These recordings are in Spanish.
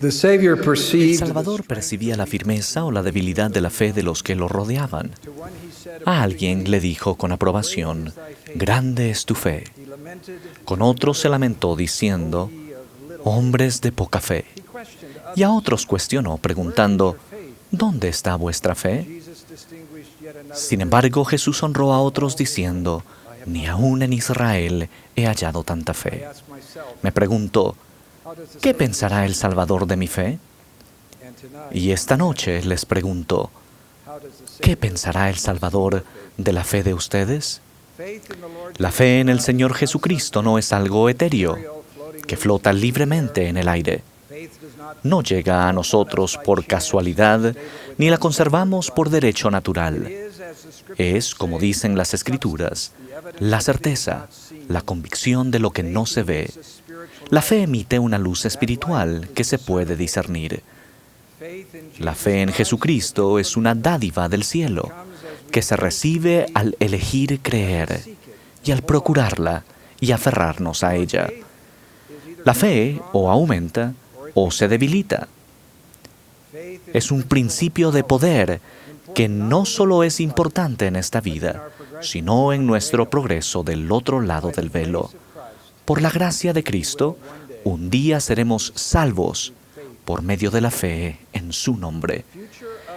El Salvador percibía la firmeza o la debilidad de la fe de los que lo rodeaban. A alguien le dijo con aprobación, «Grande es tu fe». Con otros se lamentó diciendo, «Hombres de poca fe». Y a otros cuestionó preguntando, «¿Dónde está vuestra fe?». Sin embargo, Jesús honró a otros diciendo, «Ni aún en Israel he hallado tanta fe». Me pregunto, ¿qué pensará el Salvador de mi fe? Y esta noche les pregunto, ¿qué pensará el Salvador de la fe de ustedes? La fe en el Señor Jesucristo no es algo etéreo, que flota libremente en el aire. No llega a nosotros por casualidad, ni la conservamos por derecho natural. Es, como dicen las Escrituras, la certeza, la convicción de lo que no se ve. La fe emite una luz espiritual que se puede discernir. La fe en Jesucristo es una dádiva del cielo, que se recibe al elegir creer y al procurarla y aferrarnos a ella. La fe o aumenta o se debilita. Es un principio de poder que no solo es importante en esta vida, sino en nuestro progreso del otro lado del velo. Por la gracia de Cristo, un día seremos salvos por medio de la fe en su nombre.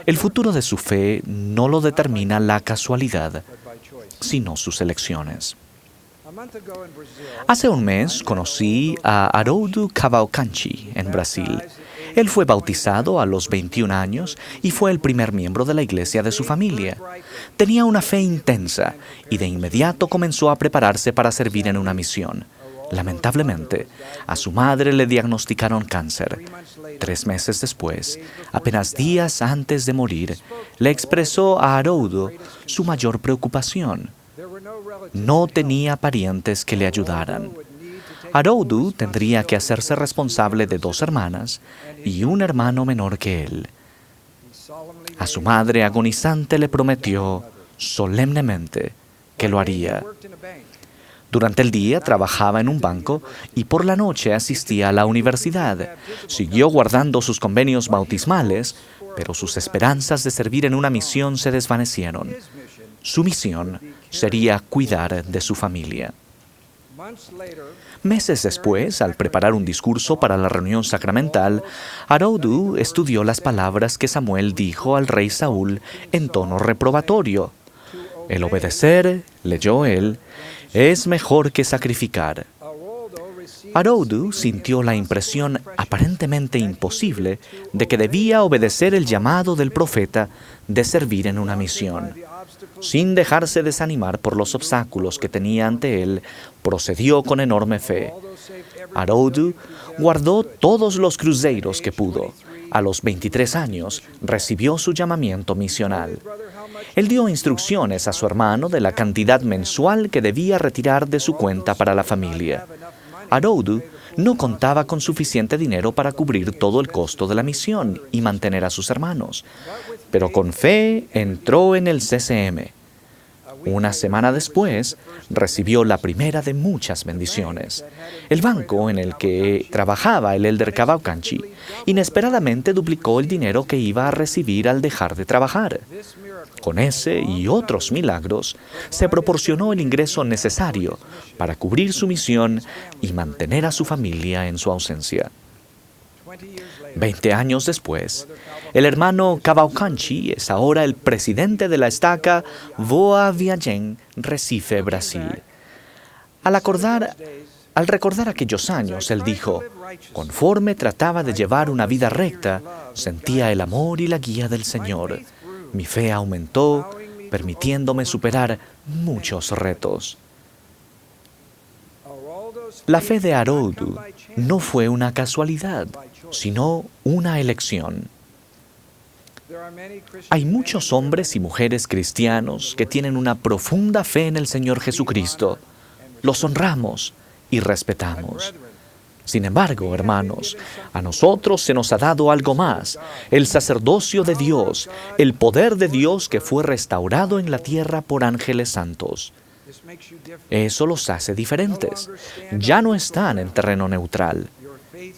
El futuro de su fe no lo determina la casualidad, sino sus elecciones. Hace un mes conocí a Haroldo Cavalcanti en Brasil. Él fue bautizado a los 21 años y fue el primer miembro de la iglesia de su familia. Tenía una fe intensa y de inmediato comenzó a prepararse para servir en una misión. Lamentablemente, a su madre le diagnosticaron cáncer. 3 meses después, apenas días antes de morir, le expresó a Haroldo su mayor preocupación. No tenía parientes que le ayudaran. Haroldo tendría que hacerse responsable de 2 hermanas y un hermano menor que él. A su madre agonizante le prometió solemnemente que lo haría. Durante el día trabajaba en un banco y por la noche asistía a la universidad. Siguió guardando sus convenios bautismales, pero sus esperanzas de servir en una misión se desvanecieron. Su misión sería cuidar de su familia. Meses después, al preparar un discurso para la reunión sacramental, Haroldo estudió las palabras que Samuel dijo al rey Saúl en tono reprobatorio. El obedecer, leyó él, es mejor que sacrificar. Haroldo sintió la impresión aparentemente imposible de que debía obedecer el llamado del profeta de servir en una misión. Sin dejarse desanimar por los obstáculos que tenía ante él, procedió con enorme fe. Haroldo guardó todos los cruzeiros que pudo. A los 23 años, recibió su llamamiento misional. Él dio instrucciones a su hermano de la cantidad mensual que debía retirar de su cuenta para la familia. Haroldo no contaba con suficiente dinero para cubrir todo el costo de la misión y mantener a sus hermanos, pero con fe entró en el CCM. Una semana después, recibió la primera de muchas bendiciones. El banco en el que trabajaba el elder Cavalcanti inesperadamente duplicó el dinero que iba a recibir al dejar de trabajar. Con ese y otros milagros, se proporcionó el ingreso necesario para cubrir su misión y mantener a su familia en su ausencia. 20 años después, el hermano Cavalcanti es ahora el presidente de la estaca Boa Viagem, Recife, Brasil. Al recordar aquellos años, él dijo, conforme trataba de llevar una vida recta, sentía el amor y la guía del Señor. Mi fe aumentó, permitiéndome superar muchos retos. La fe de Haroldo no fue una casualidad, sino una elección. Hay muchos hombres y mujeres cristianos que tienen una profunda fe en el Señor Jesucristo. Los honramos y respetamos. Sin embargo, hermanos, a nosotros se nos ha dado algo más, el sacerdocio de Dios, el poder de Dios que fue restaurado en la tierra por ángeles santos. Eso los hace diferentes. Ya no están en terreno neutral.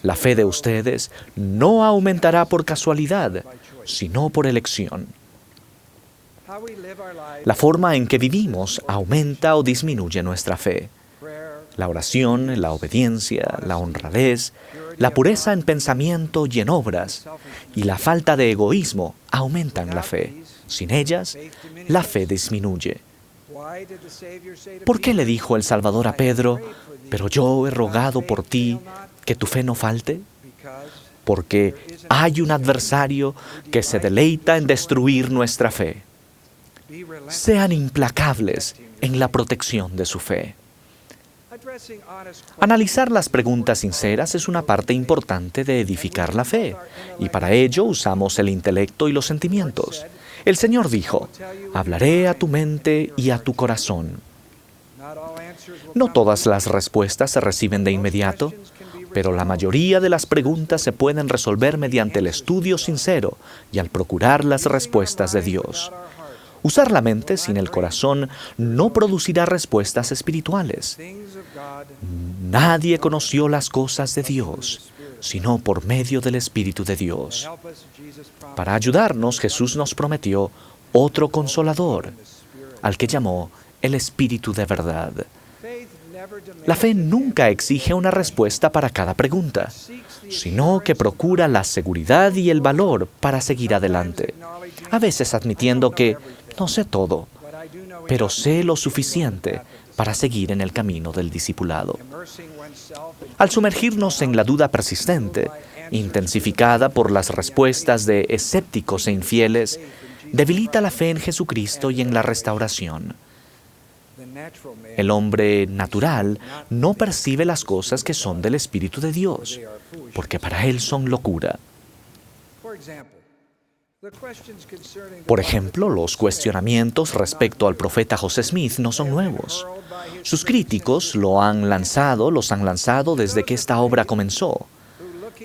La fe de ustedes no aumentará por casualidad, sino por elección. La forma en que vivimos aumenta o disminuye nuestra fe. La oración, la obediencia, la honradez, la pureza en pensamiento y en obras, y la falta de egoísmo aumentan la fe. Sin ellas, la fe disminuye. ¿Por qué le dijo el Salvador a Pedro, pero yo he rogado por ti que tu fe no falte? Porque hay un adversario que se deleita en destruir nuestra fe. Sean implacables en la protección de su fe. Analizar las preguntas sinceras es una parte importante de edificar la fe, y para ello usamos el intelecto y los sentimientos. El Señor dijo, hablaré a tu mente y a tu corazón. No todas las respuestas se reciben de inmediato, pero la mayoría de las preguntas se pueden resolver mediante el estudio sincero y al procurar las respuestas de Dios. Usar la mente sin el corazón no producirá respuestas espirituales. Nadie conoció las cosas de Dios, sino por medio del Espíritu de Dios. Para ayudarnos, Jesús nos prometió otro Consolador, al que llamó el Espíritu de verdad. La fe nunca exige una respuesta para cada pregunta, sino que procura la seguridad y el valor para seguir adelante, a veces admitiendo que no sé todo, pero sé lo suficiente para seguir en el camino del discipulado. Al sumergirnos en la duda persistente, intensificada por las respuestas de escépticos e infieles, debilita la fe en Jesucristo y en la restauración. El hombre natural no percibe las cosas que son del Espíritu de Dios, porque para él son locura. Por ejemplo, los cuestionamientos respecto al profeta José Smith no son nuevos. Sus críticos los han lanzado desde que esta obra comenzó.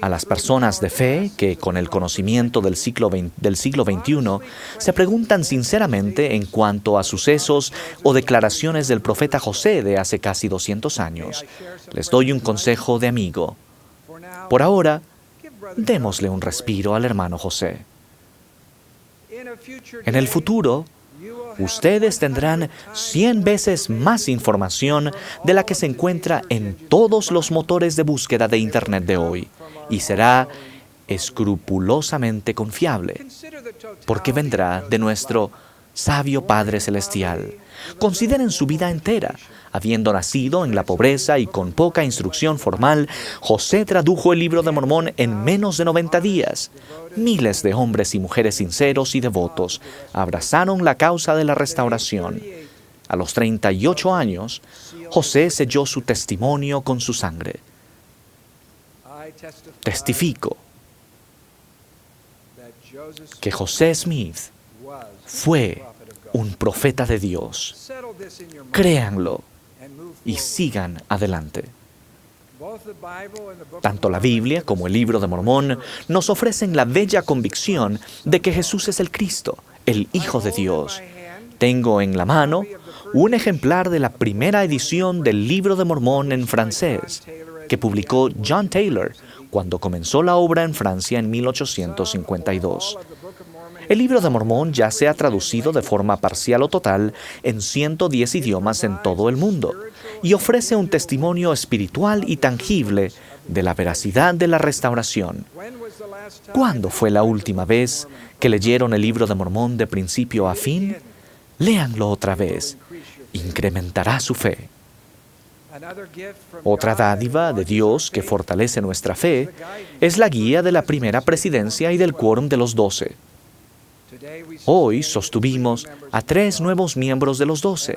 A las personas de fe que, con el conocimiento del siglo XXI, se preguntan sinceramente en cuanto a sucesos o declaraciones del profeta José de hace casi 200 años, les doy un consejo de amigo. Por ahora, démosle un respiro al hermano José. En el futuro, ustedes tendrán 100 veces más información de la que se encuentra en todos los motores de búsqueda de Internet de hoy, y será escrupulosamente confiable, porque vendrá de nuestro sabio Padre Celestial. Consideren su vida entera. Habiendo nacido en la pobreza y con poca instrucción formal, José tradujo el Libro de Mormón en menos de 90 días. Miles de hombres y mujeres sinceros y devotos abrazaron la causa de la restauración. A los 38 años, José selló su testimonio con su sangre. Testifico que José Smith fue un profeta de Dios. Créanlo y sigan adelante. Tanto la Biblia como el Libro de Mormón nos ofrecen la bella convicción de que Jesús es el Cristo, el Hijo de Dios. Tengo en la mano un ejemplar de la primera edición del Libro de Mormón en francés, que publicó John Taylor cuando comenzó la obra en Francia en 1852. El Libro de Mormón ya se ha traducido de forma parcial o total en 110 idiomas en todo el mundo y ofrece un testimonio espiritual y tangible de la veracidad de la restauración. ¿Cuándo fue la última vez que leyeron el Libro de Mormón de principio a fin? Léanlo otra vez. Incrementará su fe. Otra dádiva de Dios que fortalece nuestra fe es la guía de la primera presidencia y del quórum de los 12. Hoy sostuvimos a 3 nuevos miembros de los 12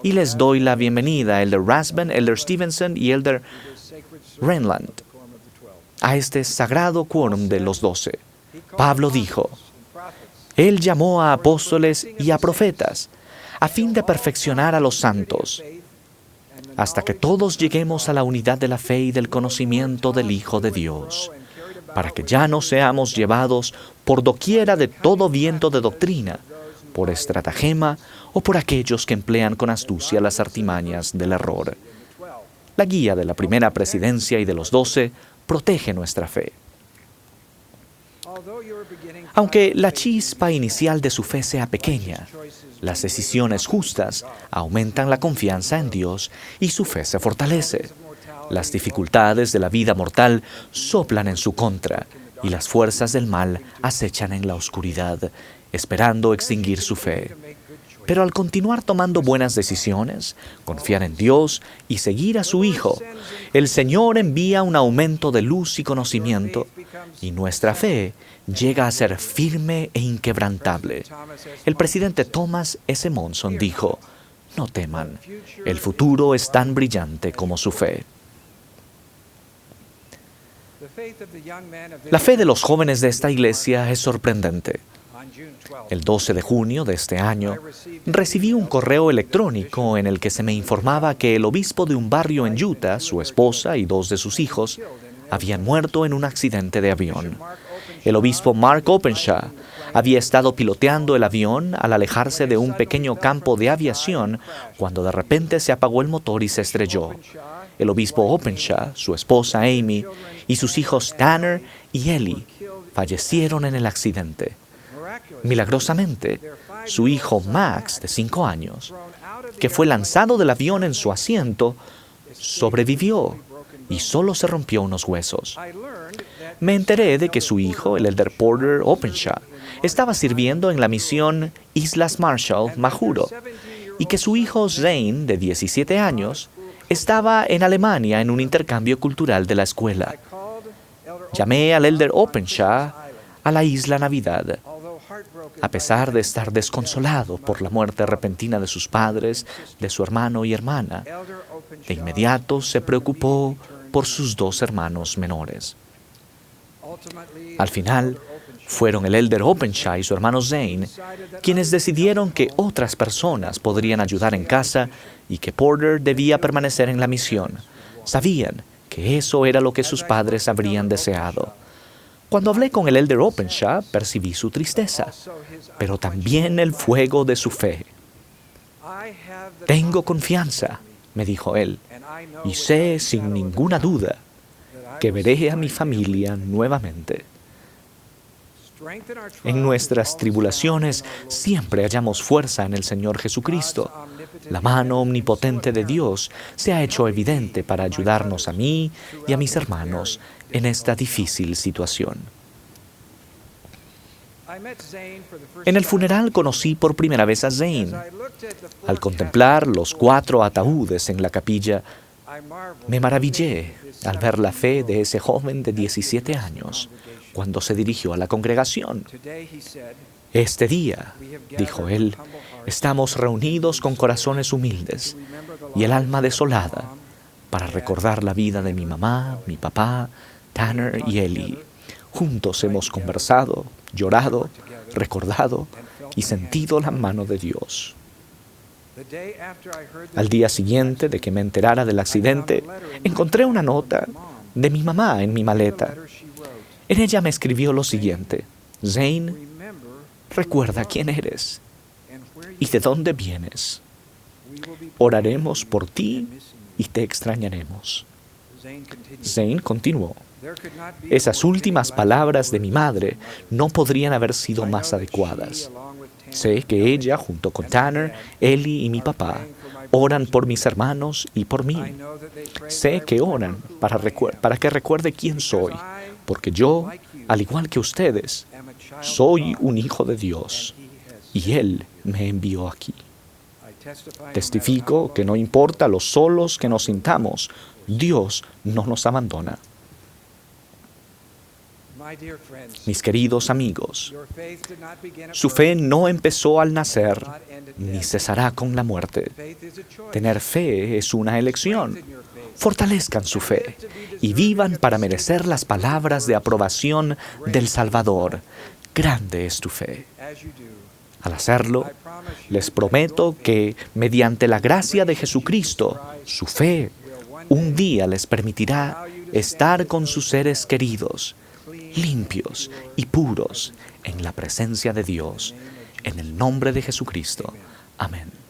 y les doy la bienvenida a Elder Rasband, Elder Stevenson y Elder Renland a este sagrado quórum de los 12. Pablo dijo, Él llamó a apóstoles y a profetas a fin de perfeccionar a los santos, hasta que todos lleguemos a la unidad de la fe y del conocimiento del Hijo de Dios, para que ya no seamos llevados por doquiera de todo viento de doctrina, por estratagema o por aquellos que emplean con astucia las artimañas del error. La guía de la primera presidencia y de los 12 protege nuestra fe. Aunque la chispa inicial de su fe sea pequeña, las decisiones justas aumentan la confianza en Dios y su fe se fortalece. Las dificultades de la vida mortal soplan en su contra y las fuerzas del mal acechan en la oscuridad, esperando extinguir su fe. Pero al continuar tomando buenas decisiones, confiar en Dios y seguir a su Hijo, el Señor envía un aumento de luz y conocimiento, y nuestra fe llega a ser firme e inquebrantable. El presidente Thomas S. Monson dijo: "No teman, el futuro es tan brillante como su fe". La fe de los jóvenes de esta iglesia es sorprendente. El 12 de junio de este año, recibí un correo electrónico en el que se me informaba que el obispo de un barrio en Utah, su esposa y 2 de sus hijos, habían muerto en un accidente de avión. El obispo Mark Openshaw había estado piloteando el avión al alejarse de un pequeño campo de aviación cuando de repente se apagó el motor y se estrelló. El obispo Openshaw, su esposa Amy y sus hijos Tanner y Ellie fallecieron en el accidente. Milagrosamente, su hijo Max, de 5 años, que fue lanzado del avión en su asiento, sobrevivió y solo se rompió unos huesos. Me enteré de que su hijo, el elder Porter Openshaw, estaba sirviendo en la misión Islas Marshall, Majuro, y que su hijo Zane, de 17 años, estaba en Alemania en un intercambio cultural de la escuela. Llamé al elder Openshaw a la isla Navidad. A pesar de estar desconsolado por la muerte repentina de sus padres, de su hermano y hermana, de inmediato se preocupó por sus 2 hermanos menores. Al final, fueron el elder Openshaw y su hermano Zane quienes decidieron que otras personas podrían ayudar en casa y que Porter debía permanecer en la misión. Sabían que eso era lo que sus padres habrían deseado. Cuando hablé con el elder Openshaw, percibí su tristeza, pero también el fuego de su fe. Tengo confianza, me dijo él, y sé sin ninguna duda que veré a mi familia nuevamente. En nuestras tribulaciones siempre hallamos fuerza en el Señor Jesucristo. La mano omnipotente de Dios se ha hecho evidente para ayudarnos a mí y a mis hermanos en esta difícil situación. En el funeral conocí por primera vez a Zane. Al contemplar los 4 ataúdes en la capilla, me maravillé al ver la fe de ese joven de 17 años cuando se dirigió a la congregación. Este día, dijo él, estamos reunidos con corazones humildes y el alma desolada para recordar la vida de mi mamá, mi papá, Tanner y Ellie. Juntos hemos conversado, llorado, recordado y sentido la mano de Dios. Al día siguiente de que me enterara del accidente, encontré una nota de mi mamá en mi maleta. En ella me escribió lo siguiente: Zane, recuerda quién eres y de dónde vienes. Oraremos por ti y te extrañaremos. Zane continuó: esas últimas palabras de mi madre no podrían haber sido más adecuadas. Sé que ella, junto con Tanner, Ellie y mi papá, oran por mis hermanos y por mí. Sé que oran para que recuerde quién soy, porque yo, al igual que ustedes, soy un hijo de Dios y Él me envió aquí. Testifico que no importa lo solos que nos sintamos, Dios no nos abandona. Mis queridos amigos, su fe no empezó al nacer ni cesará con la muerte. Tener fe es una elección. Fortalezcan su fe y vivan para merecer las palabras de aprobación del Salvador. Grande es tu fe. Al hacerlo, les prometo que, mediante la gracia de Jesucristo, su fe un día les permitirá estar con sus seres queridos, limpios y puros en la presencia de Dios. En el nombre de Jesucristo. Amén.